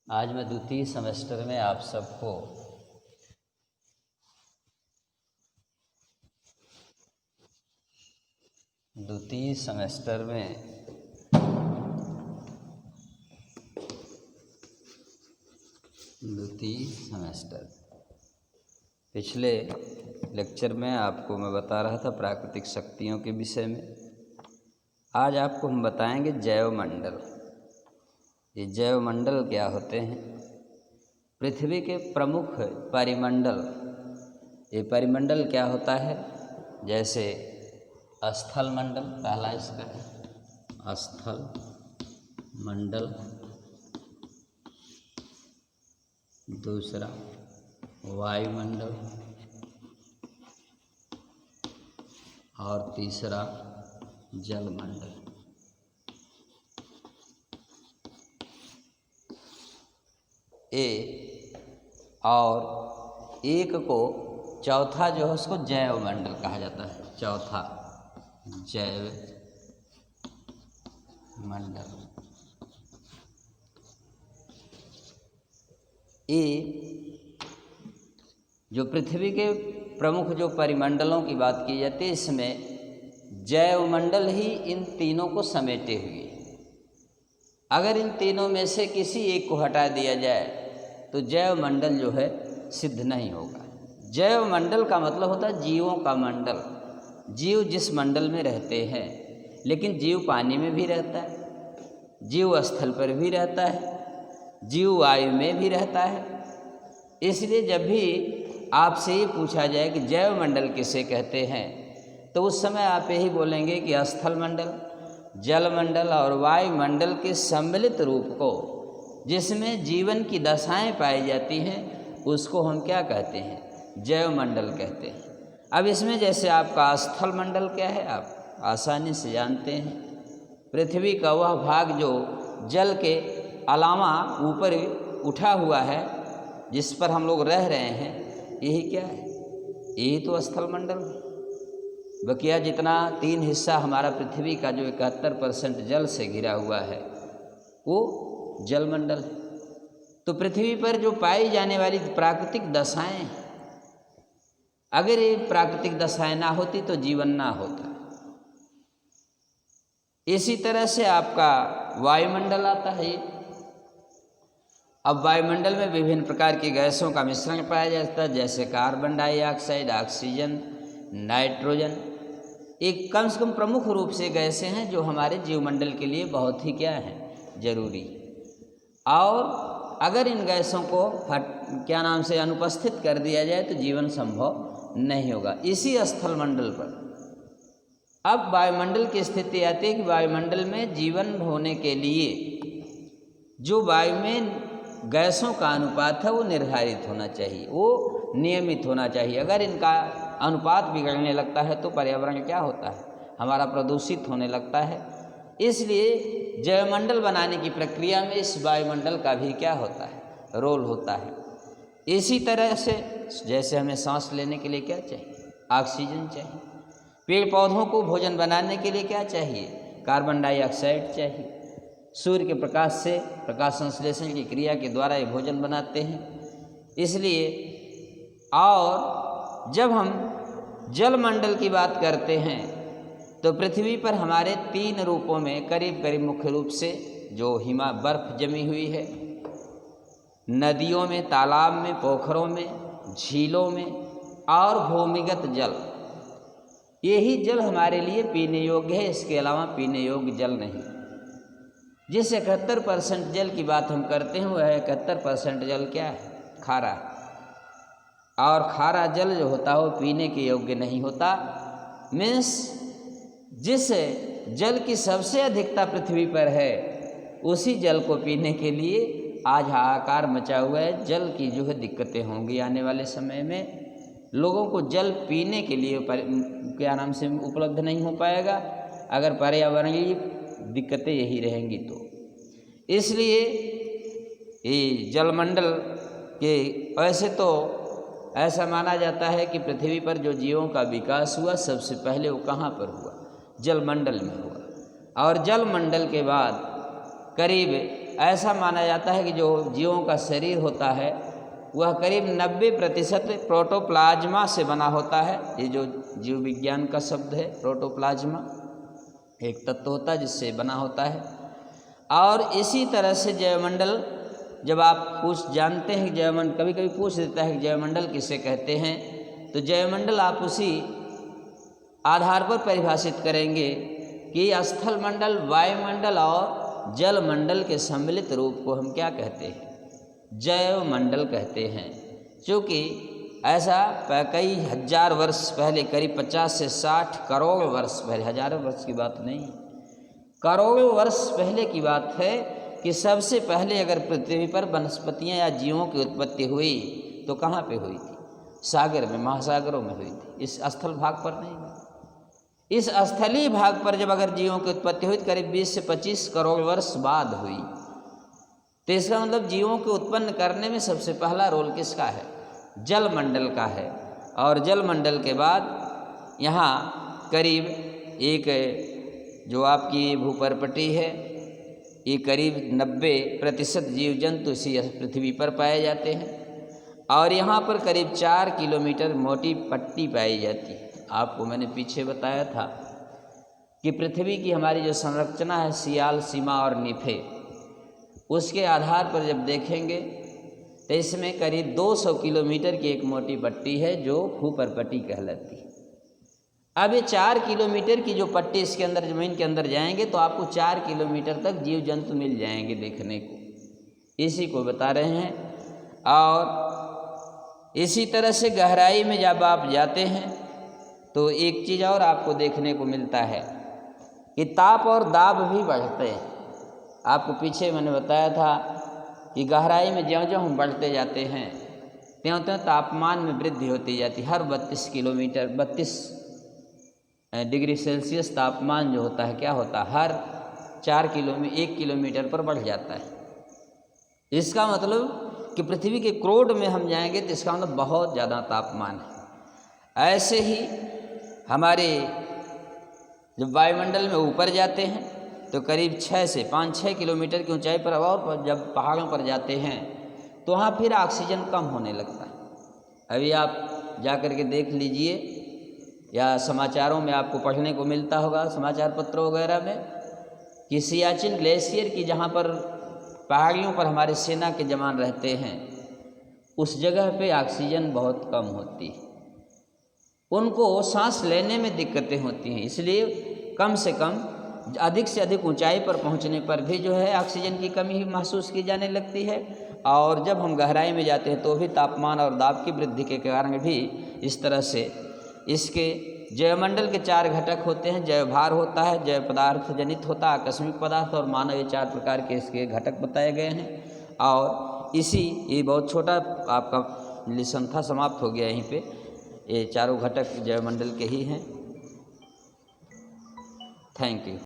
आज मैं द्वितीय सेमेस्टर में आप सबको द्वितीय सेमेस्टर पिछले लेक्चर में आपको मैं बता रहा था प्राकृतिक शक्तियों के विषय में। आज आपको हम बताएंगे जैवमंडल। ये जैवमंडल क्या होते हैं? पृथ्वी के प्रमुख परिमंडल। ये परिमंडल क्या होता है? जैसे स्थल मंडल पहला इसका है, स्थल मंडल। दूसरा वायुमंडल और तीसरा जलमंडल। और एक को चौथा जो है उसको जैव मंडल कहा जाता है। चौथा जैव मंडल। ये जो पृथ्वी के प्रमुख जो परिमंडलों की बात की जाती है, इसमें जैव मंडल ही इन तीनों को समेटे हुए। अगर इन तीनों में से किसी एक को हटा दिया जाए तो जैव मंडल जो है सिद्ध नहीं होगा। जैव मंडल का मतलब होता है जीवों का मंडल। जीव जिस मंडल में रहते हैं, लेकिन जीव पानी में भी रहता है, जीव स्थल पर भी रहता है, जीव वायु में भी रहता है। इसलिए जब भी आपसे ये पूछा जाए कि जैव मंडल किसे कहते हैं, तो उस समय आप यही बोलेंगे कि स्थल मंडल, जल मंडल और वायुमंडल के सम्मिलित रूप को, जिसमें जीवन की दशाएं पाई जाती हैं, उसको हम क्या कहते हैं? जैव मंडल कहते हैं। अब इसमें जैसे आपका स्थल मंडल क्या है, आप आसानी से जानते हैं। पृथ्वी का वह भाग जो जल के अलावा ऊपर उठा हुआ है, जिस पर हम लोग रह रहे हैं, यही क्या है? यही तो स्थल मंडल है। बकिया जितना 3 हिस्सा हमारा पृथ्वी का जो 71% जल से घिरा हुआ है, वो जलमंडल है। तो पृथ्वी पर जो पाई जाने वाली प्राकृतिक दशाएं, अगर ये प्राकृतिक दशाएं ना होती तो जीवन ना होता। इसी तरह से आपका वायुमंडल आता है। अब वायुमंडल में विभिन्न प्रकार की गैसों का मिश्रण पाया जाता है, जैसे कार्बन डाइऑक्साइड, ऑक्सीजन, नाइट्रोजन। एक कम से कम प्रमुख रूप से गैसें हैं जो हमारे जीवमंडल के लिए बहुत ही क्या है? जरूरी। और अगर इन गैसों को अनुपस्थित कर दिया जाए तो जीवन संभव नहीं होगा। इसी स्थल मंडल पर अब वायुमंडल की स्थिति आती है कि वायुमंडल में जीवन होने के लिए जो वायु में गैसों का अनुपात है वो निर्धारित होना चाहिए, वो नियमित होना चाहिए। अगर इनका अनुपात बिगड़ने लगता है तो पर्यावरण क्या होता है? हमारा प्रदूषित होने लगता है। इसलिए जैवमंडल बनाने की प्रक्रिया में इस वायुमंडल का भी क्या होता है? रोल होता है। इसी तरह से जैसे हमें सांस लेने के लिए क्या चाहिए? ऑक्सीजन चाहिए। पेड़ पौधों को भोजन बनाने के लिए क्या चाहिए? कार्बन डाइऑक्साइड चाहिए। सूर्य के प्रकाश से प्रकाश संश्लेषण की क्रिया के द्वारा ये भोजन बनाते हैं। इसलिए और जब हम जलमंडल की बात करते हैं तो पृथ्वी पर हमारे 3 रूपों में करीब करीब मुख्य रूप से जो बर्फ जमी हुई है, नदियों में, तालाब में, पोखरों में, झीलों में और भूमिगत जल, यही जल हमारे लिए पीने योग्य है। इसके अलावा पीने योग्य जल नहीं। जिस 71% जल की बात हम करते हैं वह 71% जल क्या है? खारा। और खारा जल जो होता है वो पीने के योग्य नहीं होता। मीन्स जिस जल की सबसे अधिकता पृथ्वी पर है, उसी जल को पीने के लिए आज हाहाकार मचा हुआ है। जल की जो है दिक्कतें होंगी आने वाले समय में। लोगों को जल पीने के लिए से उपलब्ध नहीं हो पाएगा अगर पर्यावरणीय दिक्कतें यही रहेंगी तो। इसलिए ये जलमंडल के वैसे तो ऐसा माना जाता है कि पृथ्वी पर जो जीवों का विकास हुआ सबसे पहले वो कहाँ पर हुआ? जलमंडल में हुआ। और जलमंडल के बाद करीब ऐसा माना जाता है कि जो जीवों का शरीर होता है वह करीब 90% प्रोटोप्लाज्मा से बना होता है। ये जो जीव विज्ञान का शब्द है, प्रोटोप्लाज्मा एक तत्व होता है जिससे बना होता है। और इसी तरह से जैवमंडल, जब आप जानते हैं जैवमंडल, कभी कभी पूछ देता है कि जैवमंडल किसे कहते हैं, तो जैवमंडल आप उसी आधार पर परिभाषित करेंगे कि स्थल मंडल, वायुमंडल और जल मंडल के सम्मिलित रूप को हम क्या कहते हैं, जैव मंडल कहते हैं। क्योंकि ऐसा कई हजार वर्ष पहले, करीब 50 से 60 करोड़ वर्ष पहले, हजारों वर्ष की बात नहीं, करोड़ों वर्ष पहले की बात है कि सबसे पहले अगर पृथ्वी पर वनस्पतियां या जीवों की उत्पत्ति हुई तो कहाँ पे हुई थी? सागर में, महासागरों में हुई थी, इस स्थल भाग पर नहीं हुई। इस स्थलीय भाग पर जब अगर जीवों की उत्पत्ति हुई तो करीब 20 से 25 करोड़ वर्ष बाद हुई। तो इसका मतलब जीवों को उत्पन्न करने में सबसे पहला रोल किसका है? जल मंडल का है। और जल मंडल के बाद यहाँ करीब एक जो आपकी भूपर्पटी है, ये करीब 90% जीव जंतु इसी पृथ्वी पर पाए जाते हैं। और यहाँ पर करीब 4 किलोमीटर मोटी पट्टी पाई जाती है। आपको मैंने पीछे बताया था कि पृथ्वी की हमारी जो संरचना है, सियाल, सीमा और निफे, उसके आधार पर जब देखेंगे तो इसमें करीब 200 किलोमीटर की एक मोटी पट्टी है जो भूपर्पटी कहलाती है। अब ये 4 किलोमीटर की जो पट्टी इसके अंदर, ज़मीन के अंदर जाएंगे तो आपको 4 किलोमीटर तक जीव जंतु मिल जाएंगे देखने को, इसी को बता रहे हैं। और इसी तरह से गहराई में जब आप जाते हैं तो एक चीज़ और आपको देखने को मिलता है कि ताप और दाब भी बढ़ते हैं। आपको पीछे मैंने बताया था कि गहराई में ज्यों-ज्यों हम बढ़ते जाते हैं त्यों-त्यों तापमान में वृद्धि होती जाती है। हर 32 डिग्री सेल्सियस तापमान जो होता है, क्या होता है, हर 1 किलोमीटर पर बढ़ जाता है। इसका मतलब कि पृथ्वी के क्रोड में हम जाएंगे तो इसका मतलब बहुत ज़्यादा तापमान है। ऐसे ही हमारे जब वायुमंडल में ऊपर जाते हैं तो करीब 5-6 किलोमीटर की ऊंचाई पर, और जब पहाड़ों पर जाते हैं तो वहाँ फिर ऑक्सीजन कम होने लगता है। अभी आप जा कर के देख लीजिए, या समाचारों में आपको पढ़ने को मिलता होगा, समाचार पत्रों वगैरह में, कि सियाचिन ग्लेशियर की जहाँ पर पहाड़ियों पर हमारे सेना के जवान रहते हैं, उस जगह पे ऑक्सीजन बहुत कम होती है। उनको सांस लेने में दिक्कतें होती हैं। इसलिए कम से कम अधिक से अधिक ऊंचाई पर पहुंचने पर भी जो है ऑक्सीजन की कमी ही महसूस की जाने लगती है। और जब हम गहराई में जाते हैं तो भी तापमान और दाब की वृद्धि के कारण भी इस तरह से इसके जैवमंडल के 4 घटक होते हैं। जैव भार होता है, जैव पदार्थ जनित होता है, आकस्मिक पदार्थ और मानव, ये 4 प्रकार के इसके घटक बताए गए हैं। और ये बहुत छोटा आपका लेसन था, समाप्त हो गया यहीं पे। ये चारों घटक जैवमंडल के ही हैं। Thank you.